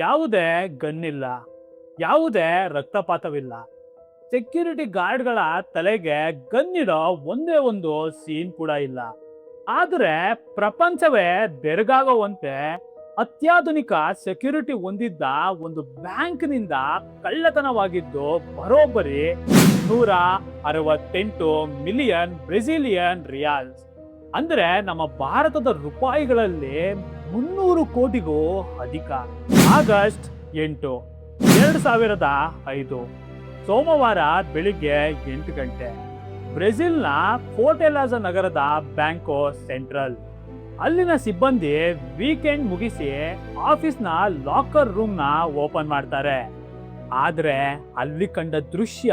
ಯಾವುದೇ ಗನ್ನಿಲ್ಲ, ಯಾವುದೇ ರಕ್ತಪಾತವಿಲ್ಲ. ಸೆಕ್ಯೂರಿಟಿ ಗಾರ್ಡ್ಗಳ ತಲೆಗೆ ಗನ್ನಿಡೋ ಒಂದೇ ಒಂದು ಸೀನ್ ಕೂಡ ಇಲ್ಲ. ಆದರೆ ಪ್ರಪಂಚವೇ ಬೆರಗಾಗುವಂತೆ ಅತ್ಯಾಧುನಿಕ ಸೆಕ್ಯೂರಿಟಿ ಹೊಂದಿದ್ದ ಒಂದು ಬ್ಯಾಂಕ್ನಿಂದ ಕಳ್ಳತನವಾಗಿದ್ದು ಬರೋಬ್ಬರಿ 168 ಮಿಲಿಯನ್ ಬ್ರೆಜಿಲಿಯನ್ ರಿಯಾಲ್ಸ್. ಅಂದ್ರೆ ನಮ್ಮ ಭಾರತದ ರೂಪಾಯಿಗಳಲ್ಲಿ 300 ಕೋಟಿಗೂ ಅಧಿಕ. ಆಗಸ್ಟ್ 8, 2005 ಸೋಮವಾರ ಬೆಳಿಗ್ಗೆ 8 ಗಂಟೆ ಬ್ರೆಜಿಲ್ನ ಫೋರ್ಟೆಲಾಜ ನಗರದ ಬ್ಯಾಂಕೋ ಸೆಂಟ್ರಲ್. ಅಲ್ಲಿನ ಸಿಬ್ಬಂದಿ ವೀಕೆಂಡ್ ಮುಗಿಸಿ ಆಫೀಸ್ನ ಲಾಕರ್ ರೂಮ್ನ ಓಪನ್ ಮಾಡ್ತಾರೆ. ಆದ್ರೆ ಅಲ್ಲಿ ಕಂಡ ದೃಶ್ಯ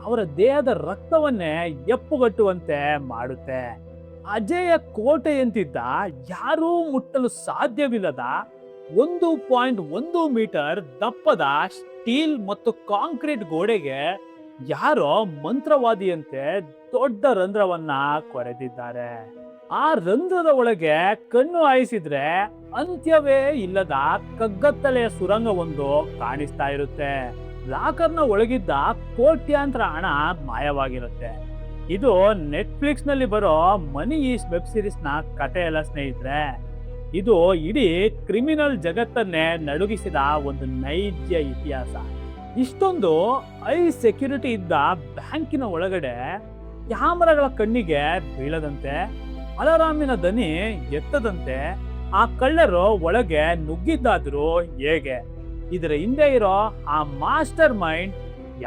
ಅವರ ದೇಹದ ರಕ್ತವನ್ನೇ ಎಪ್ಪುಗಟ್ಟುವಂತೆ ಮಾಡುತ್ತೆ. ಅಜೇಯ ಕೋಟೆಯಂತಿದ್ದ, ಯಾರೂ ಮುಟ್ಟಲು ಸಾಧ್ಯವಿಲ್ಲದ 1.1 ಮೀಟರ್ ದಪ್ಪದ ಸ್ಟೀಲ್ ಮತ್ತು ಕಾಂಕ್ರೀಟ್ ಗೋಡೆಗೆ ಯಾರೋ ಮಂತ್ರವಾದಿಯಂತೆ ದೊಡ್ಡ ರಂಧ್ರವನ್ನ ಕೊರೆದಿದ್ದಾರೆ. ಆ ರಂಧ್ರದ ಒಳಗೆ ಕಣ್ಣು ಹಾಯಿಸಿದ್ರೆ ಅಂತ್ಯವೇ ಇಲ್ಲದ ಕಗ್ಗತ್ತಲೆಯ ಸುರಂಗವೊಂದು ಕಾಣಿಸ್ತಾ ಇರುತ್ತೆ. ಲಾಕರ್ನ ಒಳಗಿದ್ದ ಕೋಟ್ಯಾಂತರ ಹಣ ಮಾಯವಾಗಿರುತ್ತೆ. ಇದು ನೆಟ್ಫ್ಲಿಕ್ಸ್ ನಲ್ಲಿ ಬರೋ ಮನಿ ಈಸ್ಟ್ ವೆಬ್ ಸೀರೀಸ್ ನ ಕಥೆ ಎಲ್ಲ ಸ್ನೇಹಿತರೆ. ಇದು ಇಡೀ ಕ್ರಿಮಿನಲ್ ಜಗತ್ತನ್ನೇ ನಡುಗಿಸಿದ ಒಂದು ನೈಜ ಇತಿಹಾಸ. ಇಷ್ಟೊಂದು ಹೈ ಸೆಕ್ಯೂರಿಟಿ ಇದ್ದ ಬ್ಯಾಂಕಿನ ಒಳಗಡೆ ಕ್ಯಾಮರಾಗಳ ಕಣ್ಣಿಗೆ ಬೀಳದಂತೆ, ಅಲಾರಾಮಿನ ದನಿ ಎತ್ತದಂತೆ ಆ ಕಳ್ಳರು ಒಳಗೆ ನುಗ್ಗಿದ್ದಾದ್ರು ಹೇಗೆ? ಇದರ ಹಿಂದೆ ಇರೋ ಆ ಮಾಸ್ಟರ್ ಮೈಂಡ್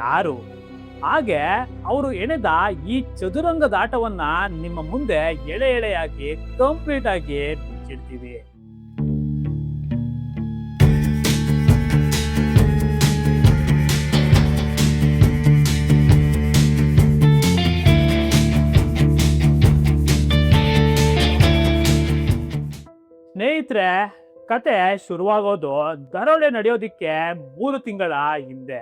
ಯಾರು? ಹಾಗೆ ಅವರು ಎಣೆದ ಈ ಚದುರಂಗದಾಟವನ್ನ ನಿಮ್ಮ ಮುಂದೆ ಎಳೆ ಎಳೆಯಾಗಿ ಕಂಪ್ಲೀಟ್ ಆಗಿ ಬಿಚ್ಚಿಡ್ತೀವಿ. ಸ್ನೇಹಿತರೆ, ಕತೆ ಶುರುವಾಗೋದು ದರೋಡೆ ನಡೆಯೋದಿಕ್ಕೆ 3 ತಿಂಗಳ ಹಿಂದೆ,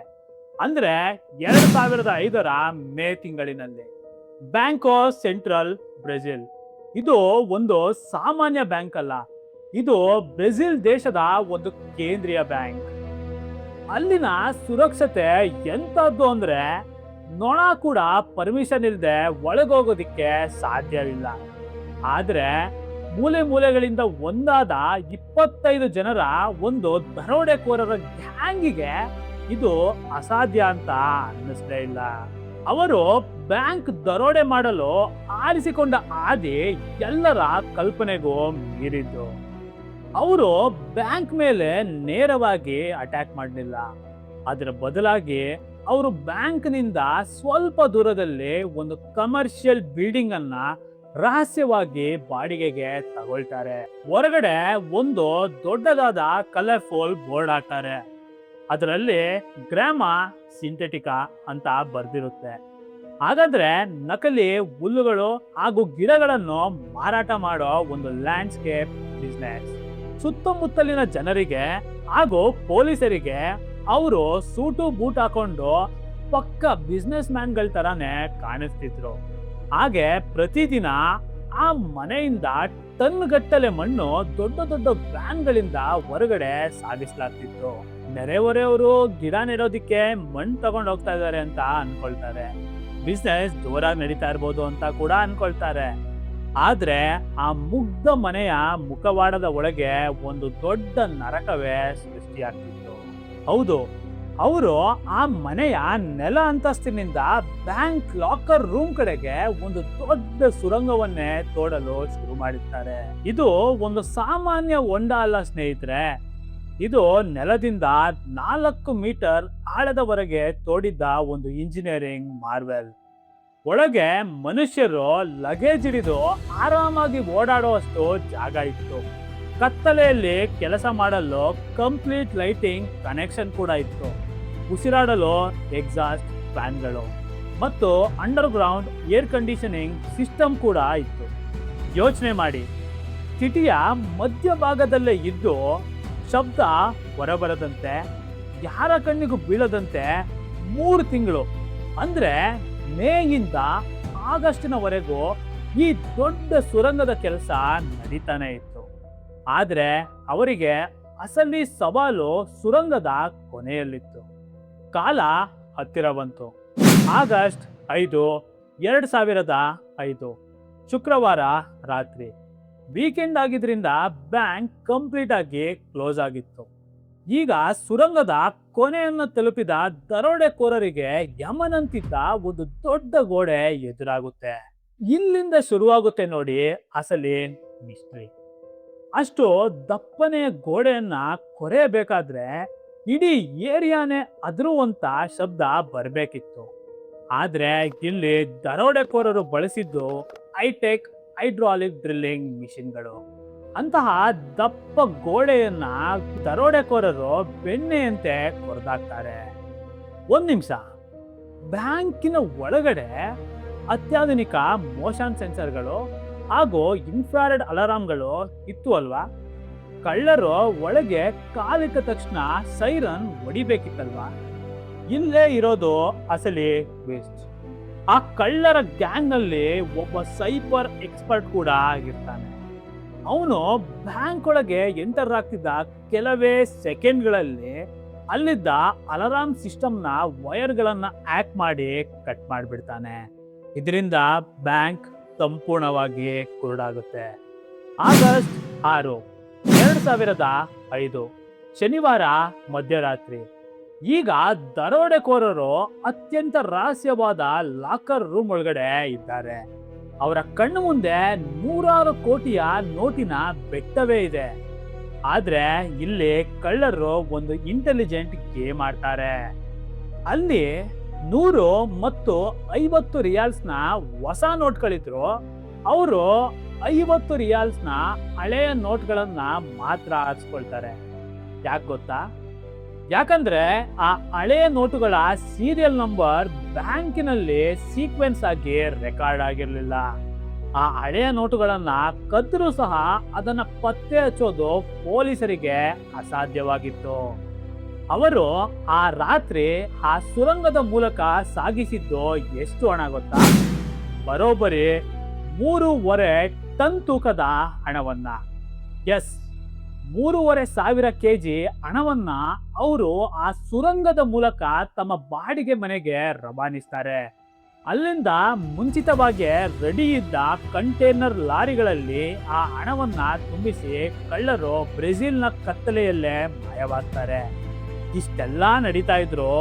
ಅಂದ್ರೆ 2005 ಮೇ ತಿಂಗಳಿನಲ್ಲಿ. ಬ್ಯಾಂಕೋ ಸೆಂಟ್ರಲ್ ಬ್ರೆಜಿಲ್. ಇದು ಒಂದು ಸಾಮಾನ್ಯ ಬ್ಯಾಂಕ್ ಅಲ್ಲ, ಇದು ಬ್ರೆಜಿಲ್ ದೇಶದ ಒಂದು ಕೇಂದ್ರೀಯ ಬ್ಯಾಂಕ್. ಅಲ್ಲಿನ ಸುರಕ್ಷತೆ ಎಂತದ್ದು ಅಂದ್ರೆ ನೊಣ ಕೂಡ ಪರ್ಮಿಷನ್ ಇಲ್ಲದೆ ಒಳಗೋಗೋದಿಕ್ಕೆ ಸಾಧ್ಯವಿಲ್ಲ. ಆದ್ರೆ ಮೂಲೆ ಮೂಲೆಗಳಿಂದ ಒಂದಾದ 25 ಜನರ ಒಂದು ದರೋಡೆಕೋರರ ಗ್ಯಾಂಗಿಗೆ ಇದು ಅಸಾಧ್ಯ ಅಂತ ಅನ್ನಿಸ್ಲೇ ಇಲ್ಲ. ಅವರು ಬ್ಯಾಂಕ್ ದರೋಡೆ ಮಾಡಲು ಆರಿಸಿಕೊಂಡ ಹಾದಿ ಎಲ್ಲರ ಕಲ್ಪನೆಗೂ ಮೀರಿದ್ದು. ಅವರು ಬ್ಯಾಂಕ್ ಮೇಲೆ ನೇರವಾಗಿ ಅಟ್ಯಾಕ್ ಮಾಡಲಿಲ್ಲ. ಅದರ ಬದಲಾಗಿ ಅವರು ಬ್ಯಾಂಕ್ನಿಂದ ಸ್ವಲ್ಪ ದೂರದಲ್ಲಿ ಒಂದು ಕಮರ್ಷಿಯಲ್ ಬಿಲ್ಡಿಂಗ್ ಅನ್ನ ರಹಸ್ಯವಾಗಿ ಬಾಡಿಗೆಗೆ ತಗೊಳ್ತಾರೆ. ಹೊರಗಡೆ ಒಂದು ದೊಡ್ಡದಾದ ಕಲರ್ಫುಲ್ ಬೋರ್ಡ್ ಹಾಕ್ತಾರೆ. ಅದರಲ್ಲಿ ಗ್ರಾಮ ಸಿಂಥೆಟಿಕಾ ಅಂತ ಬರ್ದಿರುತ್ತೆ. ಹಾಗಾದ್ರೆ ನಕಲಿ ಹುಲ್ಲುಗಳು ಹಾಗೂ ಗಿಡಗಳನ್ನು ಮಾರಾಟ ಮಾಡೋ ಒಂದು ಲ್ಯಾಂಡ್ಸ್ಕೇಪ್ ಬಿಸ್ನೆಸ್. ಸುತ್ತಮುತ್ತಲಿನ ಜನರಿಗೆ ಹಾಗೂ ಪೊಲೀಸರಿಗೆ ಅವರು ಸೂಟು ಬೂಟ್ ಹಾಕೊಂಡು ಪಕ್ಕ ಬಿಸ್ನೆಸ್ ಮ್ಯಾನ್ಗಳ ತರಾನೇ ಕಾಣಿಸ್ತಿದ್ರು. ಹಾಗೆ ಪ್ರತಿದಿನ ಆ ಮನೆಯಿಂದ ಟನ್ ಗಟ್ಟಲೆ ಮಣ್ಣು ದೊಡ್ಡ ದೊಡ್ಡ ವ್ಯಾನ್ಗಳಿಂದ ಹೊರಗಡೆ ಸಾಗಿಸ್ಲಾಗ್ತಿತ್ತು. ನೆರೆಹೊರೆಯವರು ಗಿಡ ನೆಡೋದಿಕ್ಕೆ ಮಣ್ಣು ತಗೊಂಡು ಹೋಗ್ತಾ ಇದ್ದಾರೆ ಅಂತ ಅನ್ಕೊಳ್ತಾರೆ. ಬಿಸ್ನೆಸ್ ಜೋರಾಗಿ ನಡೀತಾ ಇರ್ಬೋದು ಅಂತ ಕೂಡ ಅನ್ಕೊಳ್ತಾರೆ. ಆದ್ರೆ ಆ ಮುಗ್ಧ ಮನೆಯ ಮುಖವಾಡದ ಒಳಗೆ ಒಂದು ದೊಡ್ಡ ನರಕವೇ ಸೃಷ್ಟಿಯಾಗ್ತಿತ್ತು. ಹೌದು, ಅವರು ಆ ಮನೆಯ ನೆಲ ಅಂತಸ್ತಿನಿಂದ ಬ್ಯಾಂಕ್ ಲಾಕರ್ ರೂಮ್ ಕಡೆಗೆ ಒಂದು ದೊಡ್ಡ ಸುರಂಗವನ್ನೇ ತೋಡಲು ಶುರು ಮಾಡಿರ್ತಾರೆ. ಇದು ಒಂದು ಸಾಮಾನ್ಯ ಹೊಂಡ ಅಲ್ಲ ಸ್ನೇಹಿತರೆ. ಇದು ನೆಲದಿಂದ 4 ಮೀಟರ್ ಆಳದವರೆಗೆ ತೋಡಿದ್ದ ಒಂದು ಇಂಜಿನಿಯರಿಂಗ್ ಮಾರ್ವೆಲ್. ಒಳಗೆ ಮನುಷ್ಯರು ಲಗೇಜ್ ಹಿಡಿದು ಆರಾಮಾಗಿ ಓಡಾಡುವಷ್ಟು ಜಾಗ ಇತ್ತು. ಕತ್ತಲೆಯಲ್ಲಿ ಕೆಲಸ ಮಾಡಲು ಕಂಪ್ಲೀಟ್ ಲೈಟಿಂಗ್ ಕನೆಕ್ಷನ್ ಕೂಡ ಇತ್ತು. ಉಸಿರಾಡಲು ಎಕ್ಸಾಸ್ಟ್ ಫ್ಯಾನ್ಗಳು ಮತ್ತು under ground air conditioning system ಕೂಡ ಇತ್ತು. ಯೋಚನೆ ಮಾಡಿ, ಸಿಟಿಯ ಮಧ್ಯಭಾಗದಲ್ಲೇ ಇದ್ದು ಶಬ್ದ ಹೊರಬರದಂತೆ, ಯಾರ ಕಣ್ಣಿಗೂ ಬೀಳದಂತೆ 3 ತಿಂಗಳು ಅಂದ್ರೆ ಮೇಯಿಂದ ಆಗಸ್ಟಿನವರೆಗೂ ಈ ದೊಡ್ಡ ಸುರಂಗದ ಕೆಲಸ ನಡೀತಾನೆ ಇತ್ತು. ಆದ್ರೆ ಅವರಿಗೆ ಅಸಲಿ ಸವಾಲು ಸುರಂಗದ ಕೊನೆಯಲ್ಲಿತ್ತು. ಕಾಲ ಹತ್ತಿರ ಬಂತು. ಆಗಸ್ಟ್ 5, 2005, ಶುಕ್ರವಾರ ರಾತ್ರಿ. ವೀಕೆಂಡ್ ಆಗಿದ್ರಿಂದ ಬ್ಯಾಂಕ್ ಕಂಪ್ಲೀಟ್ ಆಗಿ ಕ್ಲೋಸ್ ಆಗಿತ್ತು. ಈಗ ಸುರಂಗದ ಕೊನೆಯನ್ನು ತಲುಪಿದ ದರೋಡೆಕೋರರಿಗೆ ಯಮನಂತಿದ್ದ ಒಂದು ದೊಡ್ಡ ಗೋಡೆ ಎದುರಾಗುತ್ತೆ. ಇಲ್ಲಿಂದ ಶುರುವಾಗುತ್ತೆ ನೋಡಿ ಅಸಲಿ ಮಿಸ್ಟ್ರಿ. ಅಷ್ಟು ದಪ್ಪನೆಯ ಗೋಡೆಯನ್ನ ಕೊರೆಯಬೇಕಾದ್ರೆ ಇಡೀ ಏರಿಯಾನೇ ಅದರುವಂತ ಶಬ್ದ ಬರಬೇಕಿತ್ತು. ಆದ್ರೆ ಇಲ್ಲಿ ದರೋಡೆಕೋರರು ಬಳಸಿದ್ದು ಹೈಟೆಕ್ ಹೈಡ್ರಾಲಿಕ್ ಡ್ರಿಲ್ಲಿಂಗ್ ಮಿಷಿನ್ಗಳು. ಅಂತಹ ದಪ್ಪ ಗೋಡೆಯನ್ನ ದರೋಡೆಕೋರರು ಬೆಣ್ಣೆಯಂತೆ ಕೊರೆದಾಕ್ತಾರೆ. ಒಂದ್ ನಿಮಿಷ, ಬ್ಯಾಂಕಿನ ಒಳಗಡೆ ಅತ್ಯಾಧುನಿಕ ಮೋಷನ್ ಸೆನ್ಸರ್ಗಳು ಹಾಗೂ ಇನ್ಫ್ರಾರೆಡ್ ಅಲಾರಾಮ್ಗಳು ಇತ್ತು ಅಲ್ವಾ? ಕಳ್ಳರು ಒಳಗೆ ಕಾಲಿಟ್ಟ ತಕ್ಷಣ ಸೈರನ್ ಹೊಡಿಬೇಕಿತ್ತಲ್ವಾ? ಇಲ್ಲೇ ಇರೋದು ಅಸಲಿ ಟ್ವಿಸ್ಟ್. ಆ ಕಳ್ಳರ ಗ್ಯಾಂಗ್ ನಲ್ಲಿ ಒಬ್ಬ ಸೈಬರ್ ಎಕ್ಸ್ಪರ್ಟ್ ಕೂಡ ಇರ್ತಾನೆ. ಅವನು ಬ್ಯಾಂಕ್ ಒಳಗೆ ಎಂಟರ್ ಆಗ್ತಿದ್ದ ಕೆಲವೇ ಸೆಕೆಂಡ್ಗಳಲ್ಲಿ ಅಲ್ಲಿದ್ದ ಅಲಾರಾಮ್ ಸಿಸ್ಟಮ್ನ ವೈರ್ಗಳನ್ನ ಹ್ಯಾಕ್ ಮಾಡಿ ಕಟ್ ಮಾಡಿಬಿಡ್ತಾನೆ. ಇದರಿಂದ ಬ್ಯಾಂಕ್ ಸಂಪೂರ್ಣವಾಗಿ ಕುರುಡಾಗುತ್ತೆ. ಆಗಸ್ಟ್ 6, 2005, ಶನಿವಾರ ಮಧ್ಯರಾತ್ರಿ. ಈಗ ದರೋಡೆಕೋರರು ಅತ್ಯಂತ ರಹಸ್ಯವಾದ ಲಾಕರ್ ರೂಮ್ ಒಳಗಡೆ ಇದ್ದಾರೆ. ಅವರ ಕಣ್ಣು ಮುಂದೆ 100 ಕೋಟಿಯ ನೋಟಿನ ಬೆಟ್ಟವೇ ಇದೆ. ಆದ್ರೆ ಇಲ್ಲಿ ಕಳ್ಳರು ಒಂದು ಇಂಟೆಲಿಜೆಂಟ್ ಗೇಮ್ ಆಡ್ತಾರೆ. ಅಲ್ಲಿ 100 ಮತ್ತು 50 ರಿಯಾಲ್ಸ್ನ ಹೊಸ ನೋಟ್ಗಳಿದ್ರು. ಅವರು 50 ರಿಯಾಲ್ಸ್ನ ಹಳೆಯ ನೋಟ್ಗಳನ್ನ ಮಾತ್ರ ಆರಿಸ್ಕೊಳ್ತಾರೆ. ಯಾಕೆ ಗೊತ್ತಾ? ಯಾಕಂದ್ರೆ ಆ ಹಳೆಯ ನೋಟುಗಳ ಸೀರಿಯಲ್ ನಂಬರ್ ಬ್ಯಾಂಕಿನಲ್ಲಿ ಸೀಕ್ವೆನ್ಸ್ ಆಗಿ ರೆಕಾರ್ಡ್ ಆಗಿರ್ಲಿಲ್ಲ. ಆ ಹಳೆಯ ನೋಟುಗಳನ್ನ ಕದ್ರೂ ಸಹ ಅದನ್ನ ಪತ್ತೆ ಹಚ್ಚೋದು ಪೊಲೀಸರಿಗೆ ಅಸಾಧ್ಯವಾಗಿತ್ತು. ಅವರು ಆ ರಾತ್ರಿ ಆ ಸುರಂಗದ ಮೂಲಕ ಸಾಗಿಸಿದ್ದು ಎಷ್ಟು ಹಣ ಗೊತ್ತಾ? ಬರೋಬ್ಬರಿ 3.5 ಟನ್ ತೂಕದ ಹಣವನ್ನ. ಎಸ್, 3,500 kg ಹಣವನ್ನ ಅವರು ಆ ಸುರಂಗದ ಮೂಲಕ ತಮ್ಮ ಬಾಡಿಗೆ ಮನೆಗೆ ರವಾನಿಸ್ತಾರೆ. ಅಲ್ಲಿಂದ ಮುಂಚಿತವಾಗಿ ರೆಡಿ ಇದ್ದ ಕಂಟೈನರ್ ಲಾರಿಗಳಲ್ಲಿ ಆ ಹಣವನ್ನ ತುಂಬಿಸಿ ಕಳ್ಳರು ಬ್ರೆಜಿಲ್ನ ಕತ್ತಲೆಯಲ್ಲೇ ಮಾಯವಾಗ್ತಾರೆ. ಇಷ್ಟೆಲ್ಲ ನಡೀತಾ ಇದ್ರು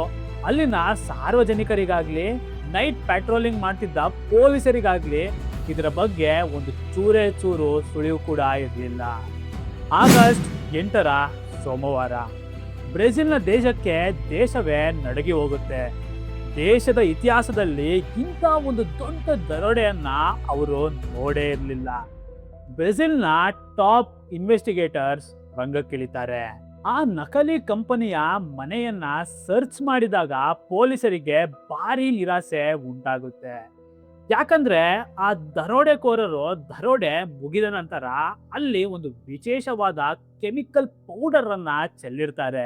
ಅಲ್ಲಿನ ಸಾರ್ವಜನಿಕರಿಗಾಗ್ಲಿ ನೈಟ್ ಪ್ಯಾಟ್ರೋಲಿಂಗ್ ಮಾಡ್ತಿದ್ದ ಪೊಲೀಸರಿಗಾಗ್ಲಿ ಇದರ ಬಗ್ಗೆ ಒಂದು ಚೂರೇ ಚೂರು ಸುಳಿವು ಕೂಡ ಇರಲಿಲ್ಲ. ಆಗಸ್ಟ್ 8 ಸೋಮವಾರ. ಬ್ರೆಜಿಲ್ನ ದೇಶಕ್ಕೆ ದೇಶವೇ ನಡಗಿ ಹೋಗುತ್ತೆ. ದೇಶದ ಇತಿಹಾಸದಲ್ಲಿ ಇಂಥ ಒಂದು ದೊಡ್ಡ ದರೋಡೆಯನ್ನ ಅವರು ನೋಡೇ ಇರಲಿಲ್ಲ. ಬ್ರೆಜಿಲ್ನ ಟಾಪ್ ಇನ್ವೆಸ್ಟಿಗೇಟರ್ಸ್ ರಂಗಕ್ಕಿಳಿತಾರೆ. ಆ ನಕಲಿ ಕಂಪನಿಯ ಮನೆಯನ್ನ ಸರ್ಚ್ ಮಾಡಿದಾಗ ಪೊಲೀಸರಿಗೆ ಭಾರಿ ನಿರಾಸೆ ಉಂಟಾಗುತ್ತೆ. ಯಾಕಂದ್ರೆ ಆ ದರೋಡೆಕೋರರು ದರೋಡೆ ಮುಗಿದ ನಂತರ ಅಲ್ಲಿ ಒಂದು ವಿಶೇಷವಾದ ಕೆಮಿಕಲ್ ಪೌಡರ್ ಅನ್ನ ಚೆಲ್ಲಿರ್ತಾರೆ.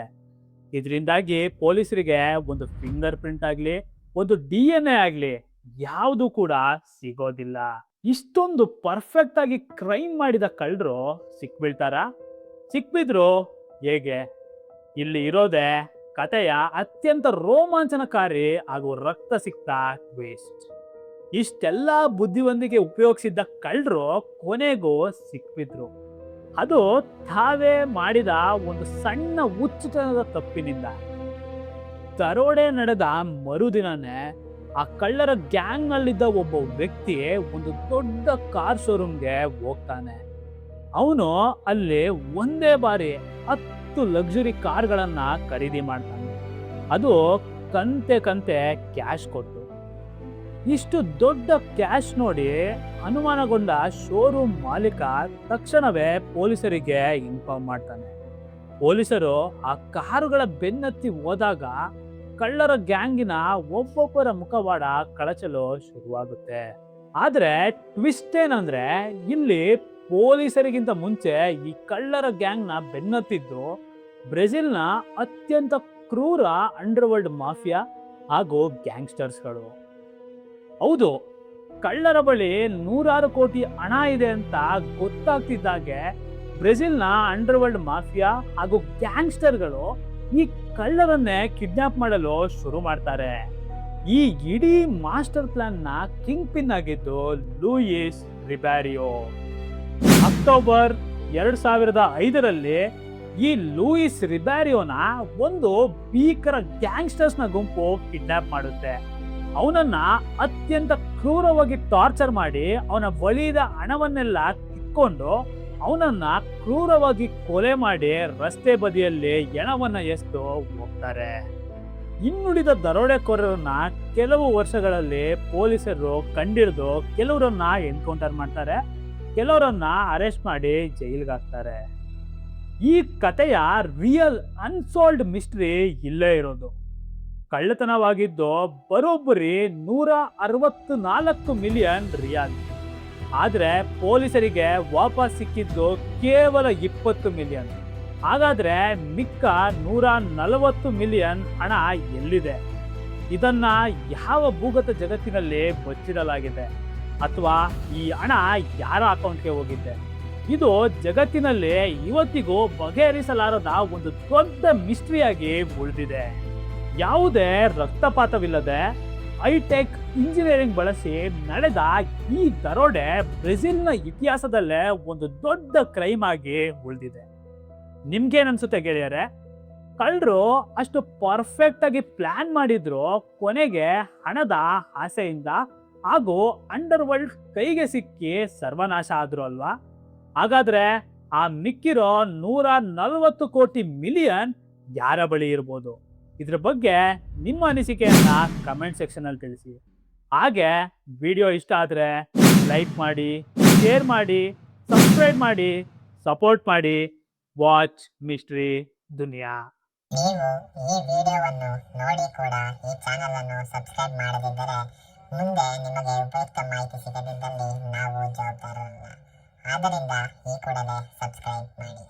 ಇದರಿಂದಾಗಿ ಪೊಲೀಸರಿಗೆ ಒಂದು ಫಿಂಗರ್ ಪ್ರಿಂಟ್ ಆಗ್ಲಿ ಒಂದು DNA ಆಗ್ಲಿ ಯಾವುದು ಕೂಡ ಸಿಗೋದಿಲ್ಲ. ಇಷ್ಟೊಂದು ಪರ್ಫೆಕ್ಟ್ ಆಗಿ ಕ್ರೈಮ್ ಮಾಡಿದ ಕಳ್ಳರು ಸಿಕ್ಬೀಳ್ತಾರ? ಸಿಕ್ಬಿದ್ರು ಹೇಗೆ? ಇಲ್ಲಿ ಇರೋದೇ ಕಥೆಯ ಅತ್ಯಂತ ರೋಮಾಂಚನಕಾರಿ ಹಾಗೂ ರಕ್ತ ಸಿಕ್ತ ಟ್ವಿಸ್ಟ್. ಇಷ್ಟೆಲ್ಲ ಬುದ್ಧಿವಂತಿಕೆ ಉಪಯೋಗಿಸಿದ್ದ ಕಳ್ಳರು ಕೊನೆಗೂ ಸಿಕ್ಬಿದ್ರು. ಅದು ತಾವೇ ಮಾಡಿದ ಒಂದು ಸಣ್ಣ ಹುಚ್ಚುತನದ ತಪ್ಪಿನಿಂದ. ದರೋಡೆ ನಡೆದ ಮರುದಿನನೇ ಆ ಕಳ್ಳರ ಗ್ಯಾಂಗ್ ನಲ್ಲಿದ್ದ ಒಬ್ಬ ವ್ಯಕ್ತಿ ಒಂದು ದೊಡ್ಡ ಕಾರ್ ಶೋರೂಮ್ಗೆ ಹೋಗ್ತಾನೆ. ಅವನು ಅಲ್ಲಿ ಒಂದೇ ಬಾರಿ 10 ಲಕ್ಸುರಿ ಕಾರ್ಗಳನ್ನ ಖರೀದಿ ಮಾಡ್ತಾನೆ. ಅದು ಕಂತೆ ಕ್ಯಾಶ್ ಕೊಟ್ಟು. ಇಷ್ಟು ದೊಡ್ಡ ಕ್ಯಾಶ್ ನೋಡಿ ಅನುಮಾನಗೊಂಡ ಶೋರೂಮ್ ಮಾಲೀಕ ತಕ್ಷಣವೇ ಪೊಲೀಸರಿಗೆ ಇನ್ಫಾರ್ಮ್ ಮಾಡ್ತಾನೆ. ಪೊಲೀಸರು ಆ ಕಾರುಗಳ ಬೆನ್ನತ್ತಿ ಹೋದಾಗ ಕಳ್ಳರ ಗ್ಯಾಂಗಿನ ಒಬ್ಬೊಬ್ಬರ ಮುಖವಾಡ ಕಳಚಲು ಶುರುವಾಗುತ್ತೆ. ಆದ್ರೆ ಟ್ವಿಸ್ಟ್ ಏನಂದ್ರೆ ಇಲ್ಲಿ ಪೊಲೀಸರಿಗಿಂತ ಮುಂಚೆ ಈ ಕಳ್ಳರ ಗ್ಯಾಂಗ್ನ ಬೆನ್ನತ್ತಿದ್ದು ಬ್ರೆಜಿಲ್ನ ಅತ್ಯಂತ ಕ್ರೂರ ಅಂಡರ್ವರ್ಲ್ಡ್ ಮಾಫಿಯಾ ಹಾಗೂ ಗ್ಯಾಂಗ್ಸ್ಟರ್ಸ್ಗಳು. ಹೌದು, ಕಳ್ಳರ ಬಳಿ 100 ಕೋಟಿ ಹಣ ಇದೆ ಅಂತ ಗೊತ್ತಾಗ್ತಿದ್ದಾಗೆ ಬ್ರೆಜಿಲ್ನ ಅಂಡರ್ವರ್ಲ್ಡ್ ಮಾಫಿಯಾ ಹಾಗೂ ಗ್ಯಾಂಗ್ಸ್ಟರ್ಗಳು ಈ ಕಳ್ಳರನ್ನೇ ಕಿಡ್ನಾಪ್ ಮಾಡಲು ಶುರು ಮಾಡ್ತಾರೆ. ಈ ಇಡೀ ಮಾಸ್ಟರ್ ಪ್ಲಾನ್ ನ ಕಿಂಗ್ ಪಿನ್ ಆಗಿದ್ದು ಲೂಯಿಸ್ ರಿಬ್ಯಾರಿಯೋ. ಅಕ್ಟೋಬರ್ 2005ರಲ್ಲಿ ಈ ಲೂಯಿಸ್ ರಿಬ್ಯಾರಿಯೋನ ಒಂದು ಭೀಕರ ಗ್ಯಾಂಗ್ಸ್ಟರ್ಸ್ ನ ಗುಂಪು ಕಿಡ್ನಾಪ್ ಮಾಡುತ್ತೆ. ಅವನನ್ನ ಅತ್ಯಂತ ಕ್ರೂರವಾಗಿ ಟಾರ್ಚರ್ ಮಾಡಿ ಅವನ ಬಳಿದ ಹಣವನ್ನೆಲ್ಲ ಕಿತ್ಕೊಂಡು ಅವನನ್ನ ಕ್ರೂರವಾಗಿ ಕೊಲೆ ಮಾಡಿ ರಸ್ತೆ ಬದಿಯಲ್ಲಿ ಹೆಣವನ್ನ ಎಸ್ದು ಹೋಗ್ತಾರೆ. ಇನ್ನುಳಿದ ದರೋಡೆಕೋರರನ್ನ ಕೆಲವು ವರ್ಷಗಳಲ್ಲಿ ಪೊಲೀಸರು ಕಂಡಿಡಿದು ಕೆಲವರನ್ನ ಎನ್ಕೌಂಟರ್ ಮಾಡ್ತಾರೆ, ಕೆಲವರನ್ನ ಅರೆಸ್ಟ್ ಮಾಡಿ ಜೈಲ್ಗೆ ಹಾಕ್ತಾರೆ. ಈ ಕಥೆಯ ರಿಯಲ್ ಅನ್ಸಾಲ್ವ್ಡ್ ಮಿಸ್ಟ್ರಿ ಇಲ್ಲೇ ಇರೋದು. ಕಳ್ಳತನವಾಗಿದ್ದು ಬರೋಬ್ಬರಿ 164 ಮಿಲಿಯನ್ ರಿಯಾಲ್. ಆದ್ರೆ ಪೊಲೀಸರಿಗೆ ವಾಪಸ್ ಸಿಕ್ಕಿದ್ದು ಕೇವಲ 20 ಮಿಲಿಯನ್. ಹಾಗಾದ್ರೆ ಮಿಕ್ಕ 140 ಮಿಲಿಯನ್ ಹಣ ಎಲ್ಲಿದೆ? ಇದನ್ನ ಯಾವ ಭೂಗತ ಜಗತ್ತಿನಲ್ಲಿ ಬಚ್ಚಿಡಲಾಗಿದೆ? ಅಥವಾ ಈ ಹಣ ಯಾರ ಅಕೌಂಟ್ಗೆ ಹೋಗಿದೆ? ಇದು ಜಗತ್ತಿನಲ್ಲಿ ಇವತ್ತಿಗೂ ಬಗೆಹರಿಸಲಾರದ ಒಂದು ದೊಡ್ಡ ಮಿಸ್ಟ್ರಿಯಾಗಿ ಉಳಿದಿದೆ. ಯಾವುದೇ ರಕ್ತಪಾತವಿಲ್ಲದೆ ಹೈಟೆಕ್ ಇಂಜಿನಿಯರಿಂಗ್ ಬಳಸಿ ನಡೆದ ಈ ದರೋಡೆ ಬ್ರೆಜಿಲ್ನ ಇತಿಹಾಸದಲ್ಲೇ ಒಂದು ದೊಡ್ಡ ಕ್ರೈಮ್ ಆಗಿ ಉಳಿದಿದೆ. ನಿಮ್ಗೇನನ್ಸುತ್ತೆ ಗೆಳೆಯರೆ? ಕಳ್ಳರು ಅಷ್ಟು ಪರ್ಫೆಕ್ಟ್ ಆಗಿ ಪ್ಲಾನ್ ಮಾಡಿದ್ರು ಕೊನೆಗೆ ಹಣದ ಆಸೆಯಿಂದ ಹಾಗೂ ಅಂಡರ್ ವರ್ಲ್ಡ್ ಕೈಗೆ ಸಿಕ್ಕಿ ಸರ್ವನಾಶ ಆದ್ರು ಅಲ್ವಾ? ಹಾಗಾದ್ರೆ ಆ ಮಿಕ್ಕಿರೋ 140 ಕೋಟಿ ಮಿಲಿಯನ್ ಯಾರ ಬಳಿ ಇರ್ಬೋದು? ಇದ್ರ ಬಗ್ಗೆ ನಿಮ್ಮ ಅನಿಸಿಕೆಯನ್ನ ಕಮೆಂಟ್ ಸೆಕ್ಷನ್ ಅಲ್ಲಿ ತಿಳಿಸಿ. ಹಾಗೆ ವಿಡಿಯೋ ಇಷ್ಟ ಆದ್ರೆ ಲೈಕ್ ಮಾಡಿ, ಶೇರ್ ಮಾಡಿ, ಸಬ್ಸ್ಕ್ರೈಬ್ ಮಾಡಿ, ಸಪೋರ್ಟ್ ಮಾಡಿ. ವಾಚ್ ಮಿಸ್ಟ್ರಿ ದುನಿಯಾ. ನೀವು ಈ ವಿಡಿಯೋವನ್ನು ನೋಡಿ ಕೂಡ ಈ ಚಾನೆಲ್ ಅನ್ನು ಸಬ್ಸ್ಕ್ರೈಬ್ ಮಾಡದಿದ್ದರೆ ಮುಂದೆ ನಿಮಗೆ ಉಪಯುಕ್ತ ಮಾಹಿತಿ ಸಿಗದಿದ್ದಲ್ಲಿ ನಾವು ಜವಾಬ್ದಾರರಲ್ಲ. ಆದ್ದರಿಂದ ಈ ಕೂಡಲೇ ಸಬ್ಸ್ಕ್ರೈಬ್ ಮಾಡಿ.